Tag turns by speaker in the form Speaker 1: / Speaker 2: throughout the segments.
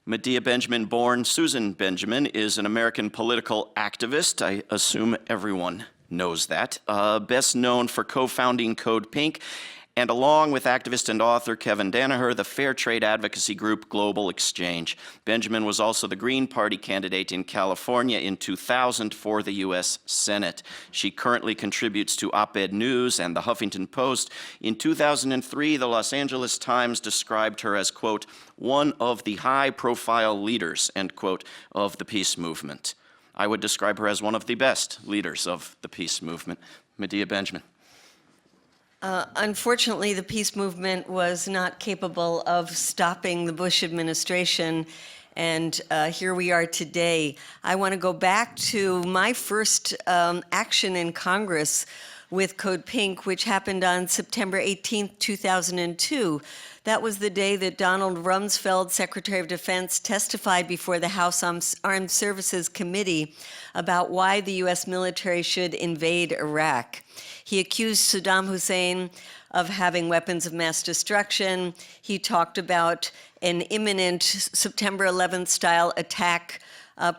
Speaker 1: Medea Benjamin, born Susan Benjamin, is an American political activist. I assume everyone knows that. Best known for co-founding CODEPINK, and along with activist and author Kevin Danaher, the fair trade advocacy group Global Exchange. Benjamin was also the Green Party candidate in California in 2000 for the U.S. Senate. She currently contributes to Op-Ed News and the Huffington Post. In 2003, the Los Angeles Times described her as, quote, one of the high-profile leaders, end quote, of the peace movement. I would describe her as one of the best leaders of the peace movement. Medea Benjamin.
Speaker 2: Unfortunately, the peace movement was not capable of stopping the Bush administration, and here we are today. I want to go back to my first action in Congress with CODEPINK, which happened on September 18th, 2002. That was the day that Donald Rumsfeld, Secretary of Defense, testified before the House Armed Services Committee about why the U.S. military should invade Iraq. He accused Saddam Hussein of having weapons of mass destruction. He talked about an imminent September 11th style attack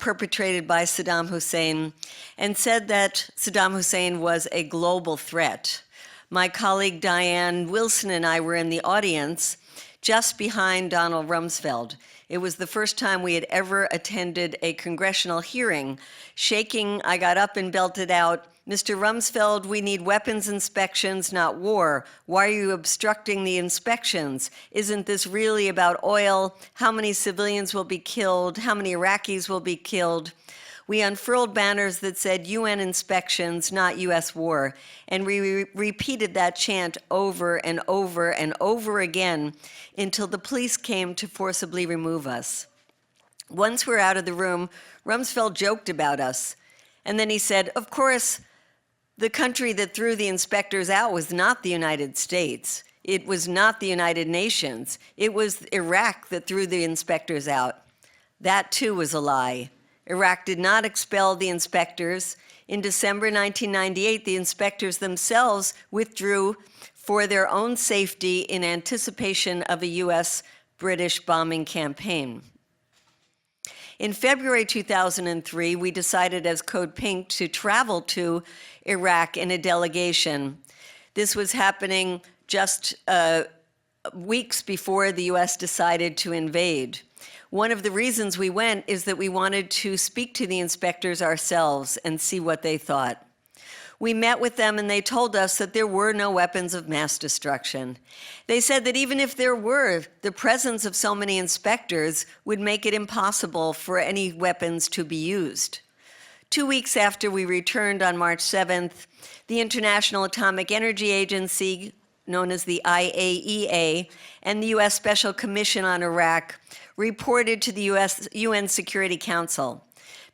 Speaker 2: perpetrated by Saddam Hussein, and said that Saddam Hussein was a global threat. My colleague Diane Wilson and I were in the audience just behind Donald Rumsfeld. It was the first time we had ever attended a congressional hearing. Shaking, I got up and belted out, Mr. Rumsfeld, we need weapons inspections, not war. Why are you obstructing the inspections? Isn't this really about oil? How many civilians will be killed? How many Iraqis will be killed? We unfurled banners that said UN inspections, not US war. And we repeated that chant over and over and over again until the police came to forcibly remove us. Once we're out of the room, Rumsfeld joked about us. And then he said, of course, the country that threw the inspectors out was not the United States. It was not the United Nations. It was Iraq that threw the inspectors out. That too was a lie. Iraq did not expel the inspectors. In December 1998, the inspectors themselves withdrew for their own safety in anticipation of a US-British bombing campaign. In February 2003, we decided as CODEPINK to travel to Iraq in a delegation. This was happening just weeks before the US decided to invade. One of the reasons we went is that we wanted to speak to the inspectors ourselves and see what they thought. We met with them and they told us that there were no weapons of mass destruction. They said that even if there were, the presence of so many inspectors would make it impossible for any weapons to be used. 2 weeks after we returned on March 7th, the International Atomic Energy Agency, known as the IAEA, and the US Special Commission on Iraq reported to the UN Security Council.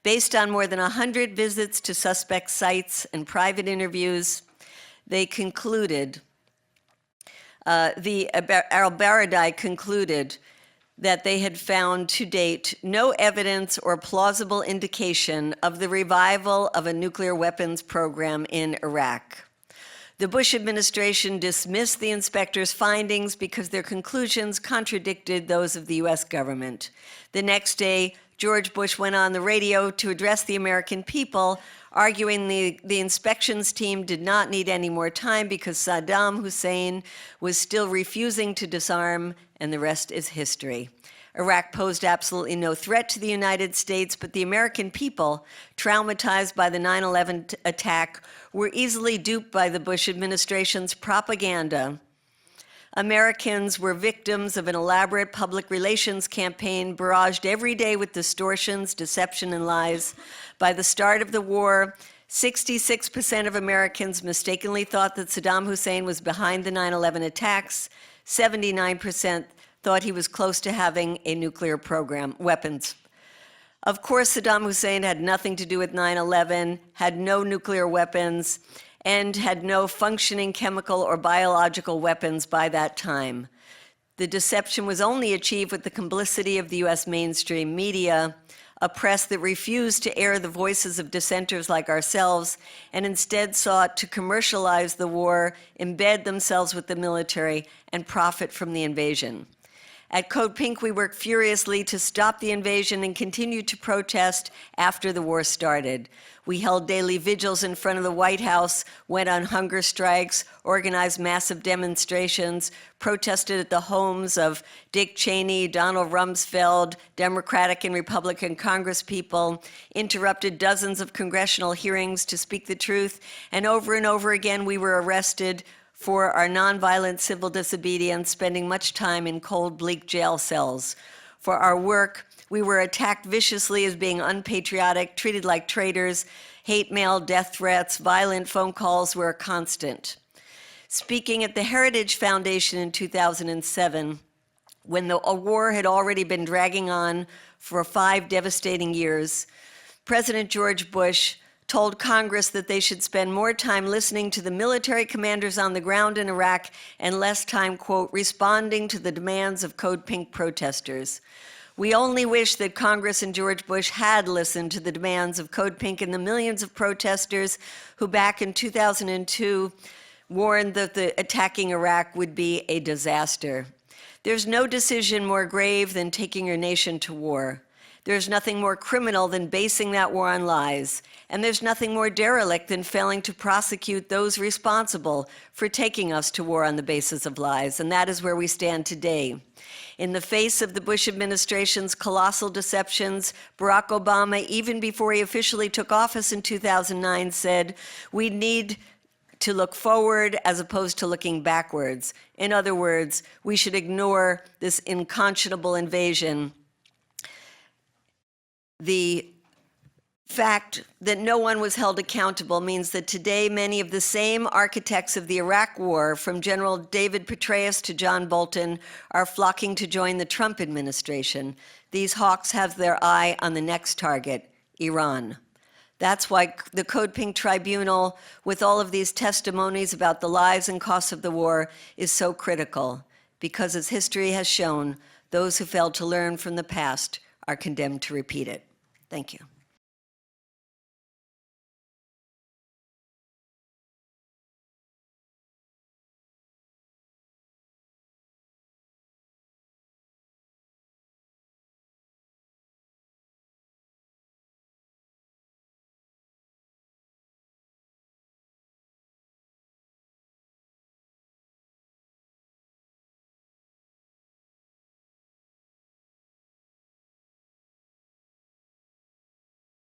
Speaker 2: Based on more than 100 visits to suspect sites and private interviews, they concluded, al-Baradei concluded that they had found to date no evidence or plausible indication of the revival of a nuclear weapons program in Iraq. The Bush administration dismissed the inspectors' findings because their conclusions contradicted those of the US government. The next day, George Bush went on the radio to address the American people, arguing the inspections team did not need any more time because Saddam Hussein was still refusing to disarm, and the rest is history. Iraq posed absolutely no threat to the United States, but the American people, traumatized by the 9/11 attack, were easily duped by the Bush administration's propaganda. Americans were victims of an elaborate public relations campaign barraged every day with distortions, deception, and lies. By the start of the war, 66% of Americans mistakenly thought that Saddam Hussein was behind the 9/11 attacks. 79% thought he was close to having a nuclear program, weapons. Of course, Saddam Hussein had nothing to do with 9/11, had no nuclear weapons, and had no functioning chemical or biological weapons by that time. The deception was only achieved with the complicity of the US mainstream media, a press that refused to air the voices of dissenters like ourselves and instead sought to commercialize the war, embed themselves with the military, and profit from the invasion. At Code Pink, we worked furiously to stop the invasion and continued to protest after the war started. We held daily vigils in front of the White House, went on hunger strikes, organized massive demonstrations, protested at the homes of Dick Cheney, Donald Rumsfeld, Democratic and Republican Congresspeople, interrupted dozens of congressional hearings to speak the truth, and over again we were arrested for our nonviolent civil disobedience, spending much time in cold, bleak jail cells. For our work, we were attacked viciously as being unpatriotic, treated like traitors. Hate mail, death threats, violent phone calls were a constant. Speaking at the Heritage Foundation in 2007, when the war had already been dragging on for 5 devastating years, President George Bush told Congress that they should spend more time listening to the military commanders on the ground in Iraq and less time, quote, responding to the demands of Code Pink protesters. We only wish that Congress and George Bush had listened to the demands of Code Pink and the millions of protesters who back in 2002 warned that the attacking Iraq would be a disaster. There's no decision more grave than taking your nation to war. There's nothing more criminal than basing that war on lies. And there's nothing more derelict than failing to prosecute those responsible for taking us to war on the basis of lies. And that is where we stand today. In the face of the Bush administration's colossal deceptions, Barack Obama, even before he officially took office in 2009, said, we need to look forward as opposed to looking backwards. In other words, we should ignore this unconscionable invasion. The fact that no one was held accountable means that today many of the same architects of the Iraq War, from General David Petraeus to John Bolton, are flocking to join the Trump administration. These hawks have their eye on the next target, Iran. That's why the Code Pink Tribunal, with all of these testimonies about the lives and costs of the war, is so critical, because as history has shown, those who failed to learn from the past are condemned to repeat it. Thank you.